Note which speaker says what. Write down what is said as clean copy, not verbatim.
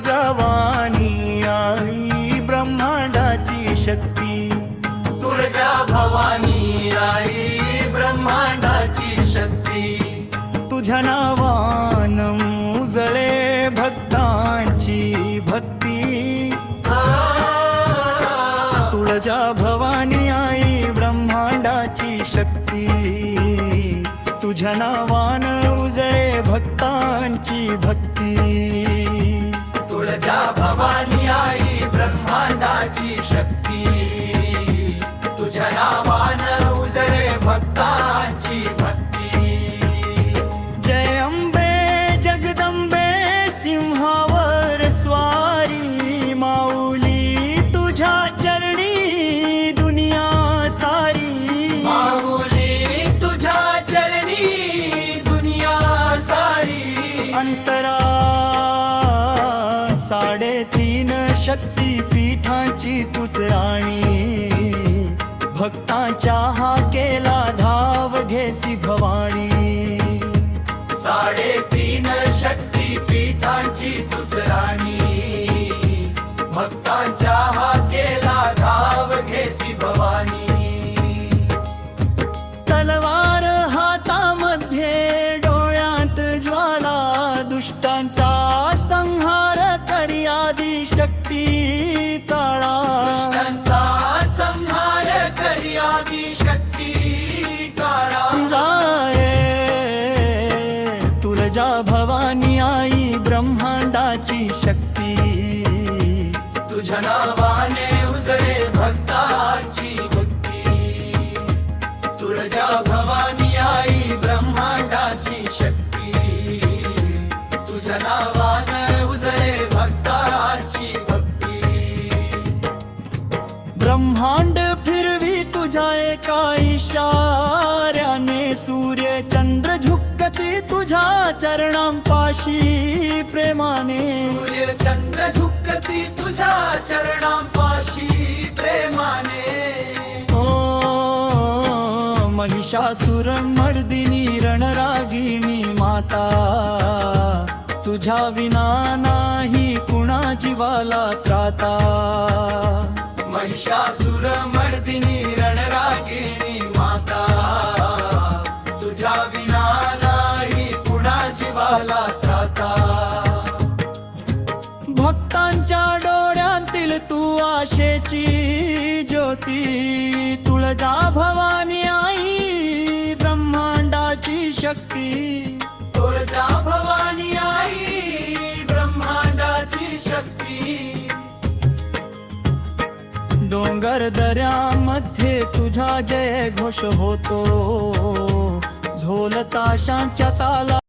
Speaker 1: तुळजावानी आई ब्रह्मांडाची शक्ती,
Speaker 2: तुळजा भवानी आई ब्रह्मांडाची शक्ती,
Speaker 1: तुझ्या नावान उजळे भक्तांची भक्ती। तुळजा भवानी आई ब्रह्मांडाची शक्ती, तुझ्या नावान उजळे भक्तांची भक्ती।
Speaker 2: तुळजा भवानी आई ब्रह्मांडाची शक्ती, तुझ्या नावानं उजळे भक्तांची भक्ती।
Speaker 1: जय अंबे जगदंबे सिंहावर स्वारी, माऊली तुझ्या चरणी दुनिया सारी।
Speaker 2: माऊली तुझ्या चरणी दुनिया सारी।
Speaker 1: अंतरा 3.5 शक्तीपीठांची तूच राणी, भक्तांच्या हाकेला धाव घेसी भवानी।
Speaker 2: 3.5 शक्तीपीठांची तुझ राणी, भक्तांच्या हाकेला धाव घेसी भवानी।
Speaker 1: तलवार हातामध्ये डोळ्यात ज्वाला, दुष्टांचा संहार करी आदी शक्ती काळा।
Speaker 2: दुष्टांचा संहार करी आदी शक्ती काळा।
Speaker 1: जाये तुळजा भवानी आई ब्रह्मांडाची शक्ती,
Speaker 2: तुझ्या नावाने उजळे भक्तांची भक्ती। तुळजा भवानी आई ब्रह्मांडाची शक्ती, तुझ्या नावाने उजळे भक्तांची भक्ती।
Speaker 1: ब्रह्मांड फिरवी तुझ्या एका इशाऱ्याने, सूर्य चंद्र झुकती तुझ्या चरणांपाशी प्रेमाने।
Speaker 2: सूर्य चंद्र झुकती तुझ्या चरणांपाशी प्रेमाने।
Speaker 1: ओ महिषासुर मर्दिनी रणरागिणी माता, तुझ्या विना नाही कुणा जीवाला त्राता।
Speaker 2: महिषासुर मर्दिनी रणरागिणी माता, तुझ्या विना नाही कुणा जीवाला त्राता।
Speaker 1: भक्तांच्या डोळ्यांतील तू आशेची ज्योती, तुळजा भवानी आई ब्रह्मांडाची शक्ती।
Speaker 2: तुळजा भवानी आई ब्रह्मांडाची शक्ती।
Speaker 1: डोंगर दऱ्यामध्ये तुझा जय घोष होतो, झोल ताशांच्या ताला